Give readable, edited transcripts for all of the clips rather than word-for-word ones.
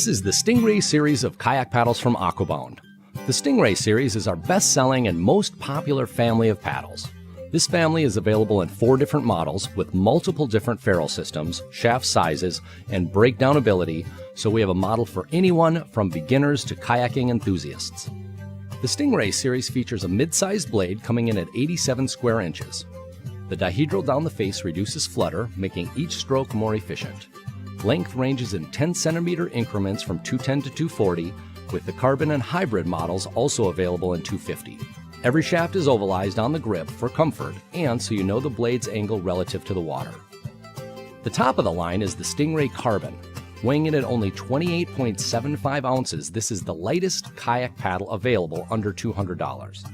This is the Stingray series of kayak paddles from AquaBound. The Stingray series is our best-selling and most popular family of paddles. This family is available in 4 different models with multiple different ferrule systems, shaft sizes, and breakdown ability, so we have a model for anyone from beginners to kayaking enthusiasts. The Stingray series features a mid-sized blade coming in at 87 square inches. The dihedral down the face reduces flutter, making each stroke more efficient. Length ranges in 10 centimeter increments from 210 to 240, with the carbon and hybrid models also available in 250. Every shaft is ovalized on the grip for comfort and so you know the blade's angle relative to the water. The top of the line is the Stingray Carbon. Weighing in at only 28.75 ounces, this is the lightest kayak paddle available under $200.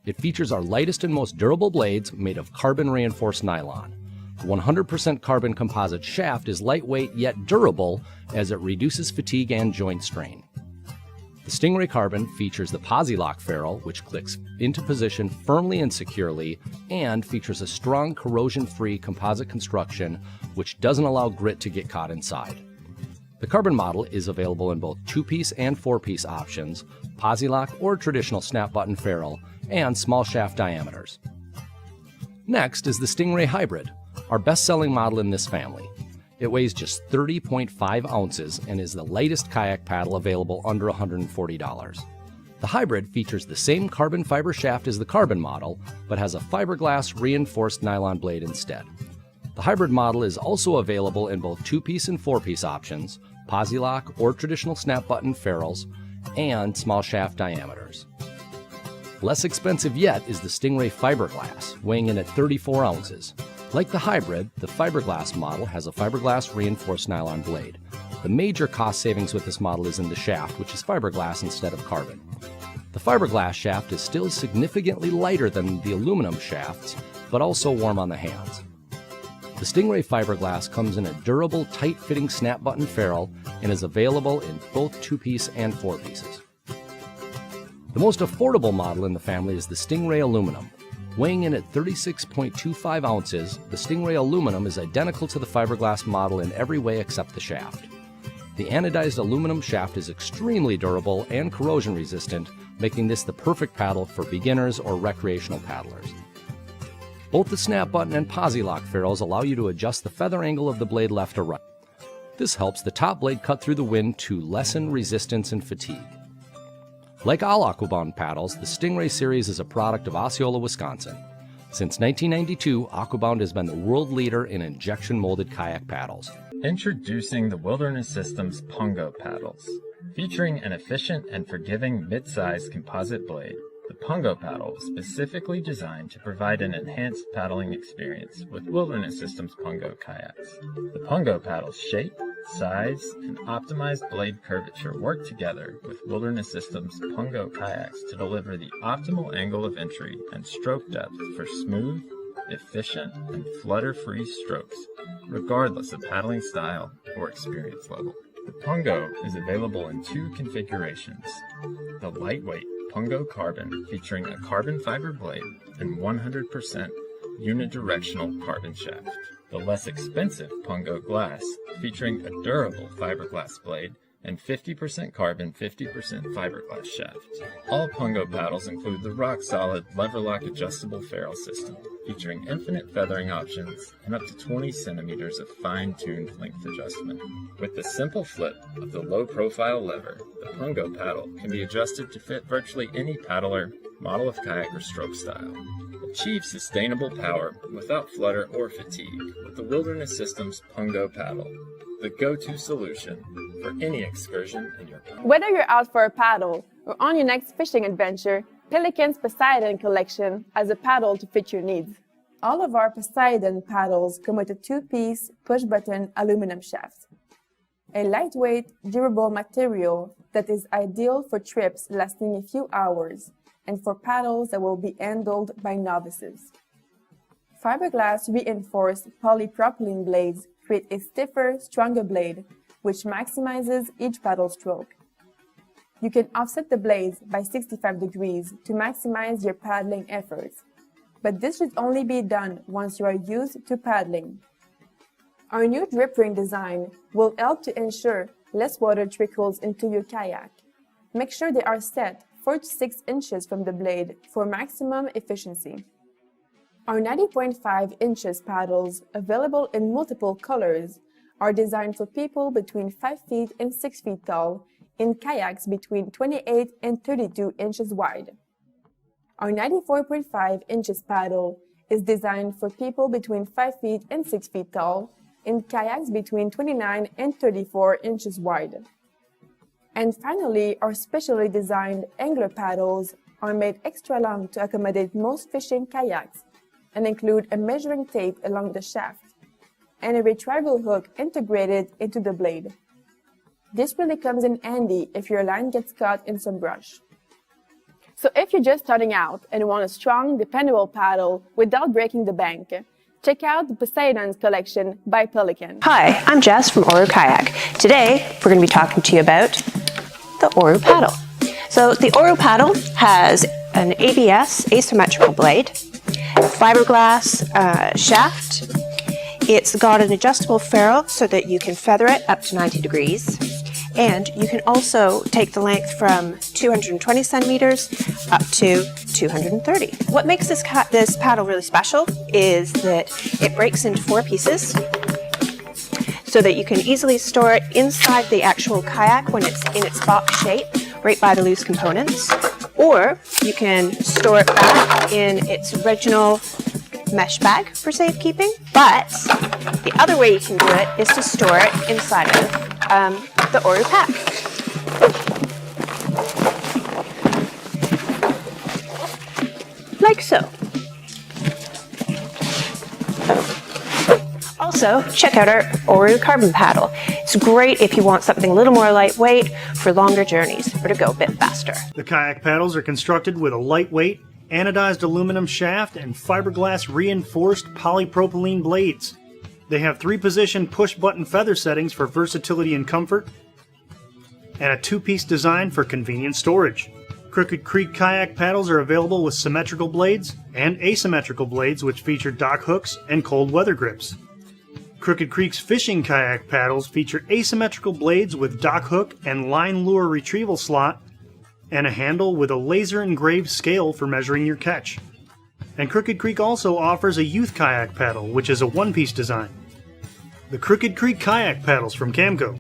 It features our lightest and most durable blades made of carbon-reinforced nylon. The 100% carbon composite shaft is lightweight yet durable as it reduces fatigue and joint strain. The Stingray Carbon features the Poseidon ferrule, which clicks into position firmly and securely, and features a strong corrosion-free composite construction which doesn't allow grit to get caught inside. The Carbon model is available in both 2-piece and 4-piece options, Poseidon or traditional snap button ferrule, and small shaft diameters. Next is the Stingray Hybrid, our best-selling model in this family. It weighs just 30.5 ounces and is the lightest kayak paddle available under $140. The Hybrid features the same carbon fiber shaft as the Carbon model, but has a fiberglass reinforced nylon blade instead. The Hybrid model is also available in both 2-piece and 4-piece options, Poseidon or traditional snap button ferrules, and small shaft diameters. Less expensive yet is the Stingray Fiberglass, weighing in at 34 ounces. Like the Hybrid, the fiberglass model has a fiberglass reinforced nylon blade. The major cost savings with this model is in the shaft, which is fiberglass instead of carbon. The fiberglass shaft is still significantly lighter than the aluminum shafts, but also warm on the hands. The Stingray Fiberglass comes in a durable, tight-fitting snap button ferrule and is available in both 2-piece and 4 pieces. The most affordable model in the family is the Stingray Aluminum. Weighing in at 36.25 ounces, the Stingray Aluminum is identical to the fiberglass model in every way except the shaft. The anodized aluminum shaft is extremely durable and corrosion resistant, making this the perfect paddle for beginners or recreational paddlers. Both the snap button and Poseidon ferrules allow you to adjust the feather angle of the blade left or right. This helps the top blade cut through the wind to lessen resistance and fatigue. Like all AquaBound paddles, the Stingray series is a product of Osceola, Wisconsin. Since 1992, AquaBound has been the world leader in injection-molded kayak paddles. Introducing the Wilderness Systems Pungo paddles. Featuring an efficient and forgiving mid-size composite blade, the Pungo paddle was specifically designed to provide an enhanced paddling experience with Wilderness Systems Pungo kayaks. The Pungo paddle's shape, size, and optimized blade curvature work together with Wilderness Systems Pungo kayaks to deliver the optimal angle of entry and stroke depth for smooth, efficient, and flutter-free strokes, regardless of paddling style or experience level. The Pungo is available in 2 configurations: the lightweight Pungo Carbon featuring a carbon fiber blade and 100% unidirectional carbon shaft. The less expensive Pungo Glass featuring a durable fiberglass blade and 50% carbon, 50% fiberglass shaft. All Pungo paddles include the rock-solid lever-lock adjustable ferrule system, featuring infinite feathering options and up to 20 centimeters of fine-tuned length adjustment. With the simple flip of the low-profile lever, the Pungo paddle can be adjusted to fit virtually any paddler, model of kayak, or stroke style. Achieve sustainable power without flutter or fatigue with the Wilderness Systems Pungo paddle, the go-to solution for any excursion in your kayak. Whether you're out for a paddle or on your next fishing adventure, Pelican's Poseidon collection has a paddle to fit your needs. All of our Poseidon paddles come with a 2-piece push-button aluminum shaft, a lightweight, durable material that is ideal for trips lasting a few hours and for paddles that will be handled by novices. Fiberglass reinforced polypropylene blades create a stiffer, stronger blade, which maximizes each paddle stroke. You can offset the blades by 65 degrees to maximize your paddling efforts, but this should only be done once you are used to paddling. Our new drip ring design will help to ensure less water trickles into your kayak. Make sure they are set 4 to 6 inches from the blade for maximum efficiency. Our 90.5 inches paddles, available in multiple colors, are designed for people between 5 feet and 6 feet tall in kayaks between 28 and 32 inches wide. Our 94.5 inches paddle is designed for people between 5 feet and 6 feet tall in kayaks between 29 and 34 inches wide. And finally, our specially designed angler paddles are made extra long to accommodate most fishing kayaks and include a measuring tape along the shaft and a retrieval hook integrated into the blade. This really comes in handy if your line gets caught in some brush. So if you're just starting out and want a strong, dependable paddle without breaking the bank, check out the Poseidon's collection by Pelican. Hi, I'm Jess from Oru Kayak. Today, we're going to be talking to you about the Oru paddle. So the Oru paddle has an ABS asymmetrical blade, fiberglass shaft. It's got an adjustable ferrule so that you can feather it up to 90 degrees. And you can also take the length from 220 centimeters up to 230. What makes this paddle really special is that it breaks into 4 pieces so that you can easily store it inside the actual kayak when it's in its box shape, right by the loose components. Or you can store it back in its original mesh bag for safekeeping. But the other way you can do it is to store it inside of the Oru pack. Like so. Also, check out our Oru carbon paddle. It's great if you want something a little more lightweight for longer journeys or to go a bit faster. The kayak paddles are constructed with a lightweight, anodized aluminum shaft and fiberglass reinforced polypropylene blades. They have 3-position push-button feather settings for versatility and comfort, and a 2-piece design for convenient storage. Crooked Creek kayak paddles are available with symmetrical blades and asymmetrical blades which feature dock hooks and cold weather grips. Crooked Creek's fishing kayak paddles feature asymmetrical blades with dock hook and line lure retrieval slot, and a handle with a laser engraved scale for measuring your catch. And Crooked Creek also offers a youth kayak paddle, which is a 1-piece design. The Crooked Creek kayak paddles from Camco.